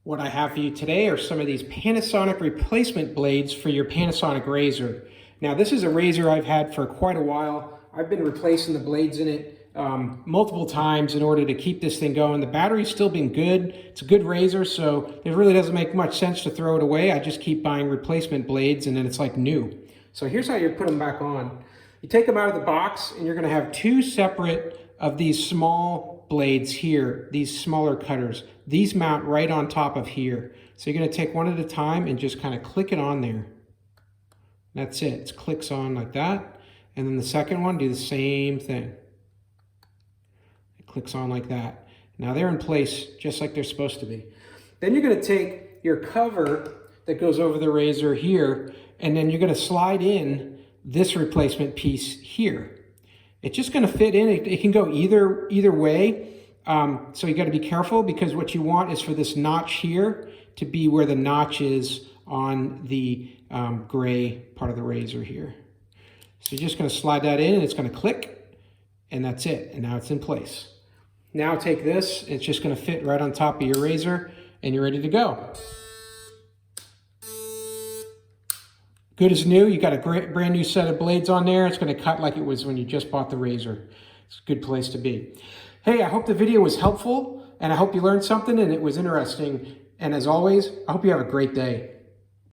What I have for you today are some of these Panasonic replacement blades for your Panasonic Razer. Now this is a Razer I've had for quite a while. I've been replacing the blades in it multiple times in order to keep this thing going. The battery's still been good. It's a good Razer, so it really doesn't make much sense to throw it away. I just keep buying replacement blades and then it's like new. So here's how you put them back on. You take them out of the box and you're gonna have two separate of these small blades here, these smaller cutters. These mount right on top of here. So you're gonna take one at a time and just kind of click it on there. That's it, it clicks on like that. And then the second one, do the same thing. It clicks on like that. Now they're in place just like they're supposed to be. Then you're gonna take your cover that goes over the Razer here, and then you're gonna slide in this replacement piece here. It's just gonna fit in, it can go either way. So you gotta be careful because what you want is for this notch here to be where the notch is on the gray part of the Razer here. So you're just gonna slide that in and it's gonna click and that's it. And now it's in place. Now take this, it's just gonna fit right on top of your Razer and you're ready to go. Good as new, you got a brand new set of blades on there. It's gonna cut like it was when you just bought the Razer. It's a good place to be. Hey, I hope the video was helpful and I hope you learned something and it was interesting. And as always, I hope you have a great day.